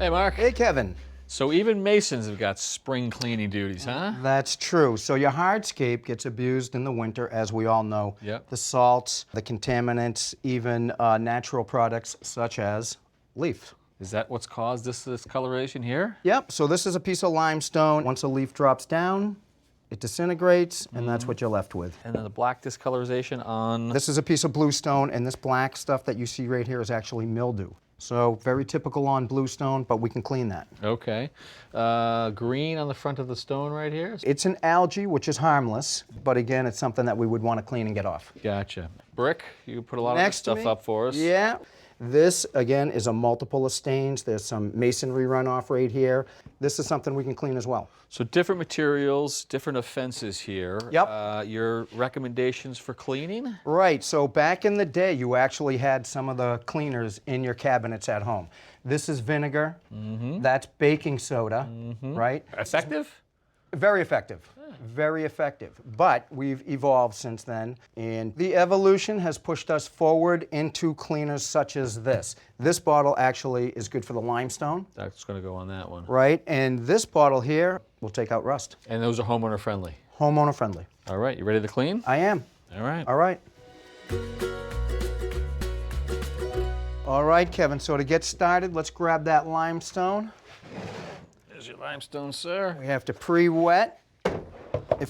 Hey, Mark. Hey, Kevin. So even masons have got spring cleaning duties, huh? That's true. So your hardscape gets abused in the winter, as we all know. Yep. The salts, the contaminants, even natural products such as leaf. Is that what's caused this coloration here? Yep, so this is a piece of limestone. Once a leaf drops down, it disintegrates, and that's what you're left with. And then the black discolorization on... This is a piece of bluestone, and this black stuff that you see right here is actually mildew. So very typical on bluestone, but we can clean that. Okay. Green on the front of the stone right here? It's an algae, which is harmless, but again, it's something that we would want to clean and get off. Gotcha. Brick, you put a lot of this stuff up for us. Yeah. This, again, is a multiple of stains. There's some masonry runoff right here. This is something we can clean as well. So different materials, different offenses here. Yep. Your recommendations for cleaning? Right, so back in the day, you actually had some of the cleaners in your cabinets at home. This is vinegar. That's baking soda, right? Effective? Very effective. Very effective. But we've evolved since then, and the evolution has pushed us forward into cleaners such as this. This bottle actually is good for the limestone. That's going to go on that one. Right, and this bottle here will take out rust. And those are homeowner friendly? Homeowner friendly. All right, you ready to clean? I am. All right. All right. All right, Kevin, so to get started, let's grab that limestone. There's your limestone, sir. We have to pre-wet.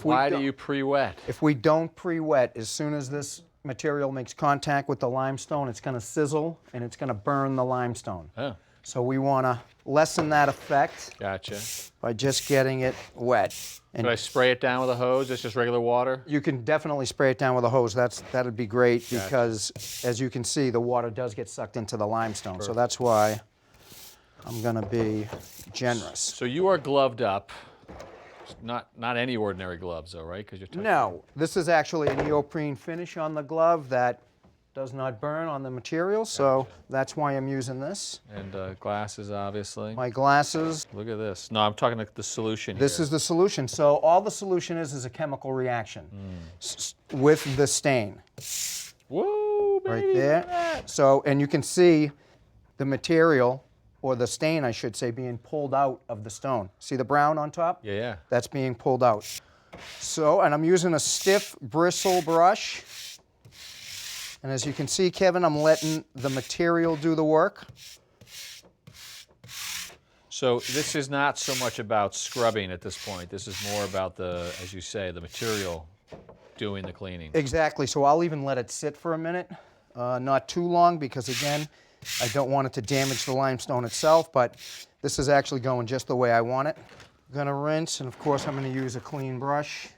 Why do you pre-wet? If we don't pre-wet, as soon as this material makes contact with the limestone, it's going to sizzle and it's going to burn the limestone. Oh. So we want to lessen that effect. Gotcha. By just getting it wet. And Could I spray it down with a hose? It's just regular water? you can definitely spray it down with a hose. That'd be great because, as you can see, the water does get sucked into the limestone. Perfect. So that's why I'm going to be generous. So you are gloved up. Not any ordinary gloves, though, right? Because you're touching. No, this is actually a neoprene finish on the glove that does not burn on the material, so that's why I'm using this. And glasses, obviously. My glasses. Look at this. No, I'm talking like the solution here. This is the solution. So all the solution is a chemical reaction with the stain. Whoa, baby, Right there. So, and you can see the material, or the stain, I should say, being pulled out of the stone. See the brown on top? Yeah, yeah. That's being pulled out. So, and I'm using a stiff bristle brush. And as you can see, Kevin, I'm letting the material do the work. So this is not so much about scrubbing at this point. This is more about the, as you say, the material doing the cleaning. Exactly. So I'll even let it sit for a minute. Not too long because, again, I don't want it to damage the limestone itself, but this is actually going just the way I want it. I'm going to rinse, and of course I'm going to use a clean brush.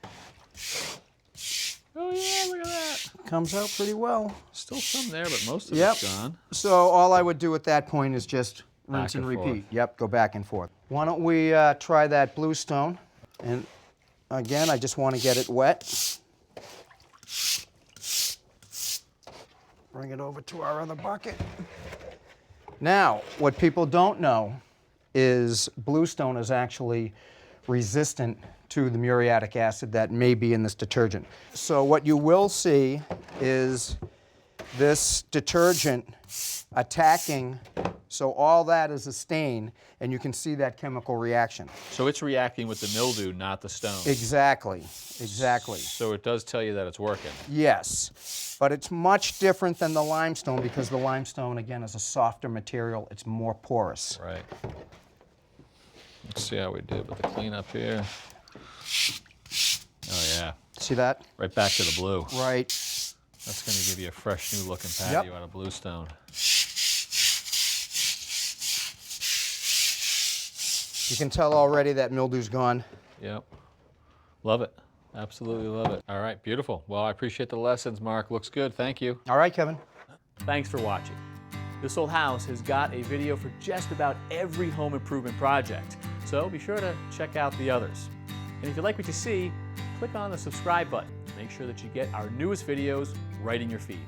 Oh yeah, look at that. Comes out pretty well. Still some there, but most of it's gone. So all I would do at that point is just rinse and repeat. Forth. Yep, go back and forth. Why don't we try that bluestone? And again, I just want to get it wet. Bring it over to our other bucket. Now, what people don't know is bluestone is actually resistant to the muriatic acid that may be in this detergent. So what you will see is this detergent attacking, so all that is a stain, and you can see that chemical reaction. So it's reacting with the mildew, not the stone. Exactly, exactly. So it does tell you that it's working. Yes, but it's much different than the limestone because the limestone, again, is a softer material. It's more porous. Right. Let's see how we did with the cleanup here. Oh yeah. See that? Right back to the blue. Right. That's going to give you a fresh, new looking patio out of bluestone. You can tell already that mildew's gone. Yep. Love it. Absolutely love it. All right, beautiful. Well, I appreciate the lessons, Mark. Looks good. Thank you. All right, Kevin. Thanks for watching. This Old House has got a video for just about every home improvement project, so be sure to check out the others. And if you like what you see, click on the subscribe button to make sure that you get our newest videos right in your feed.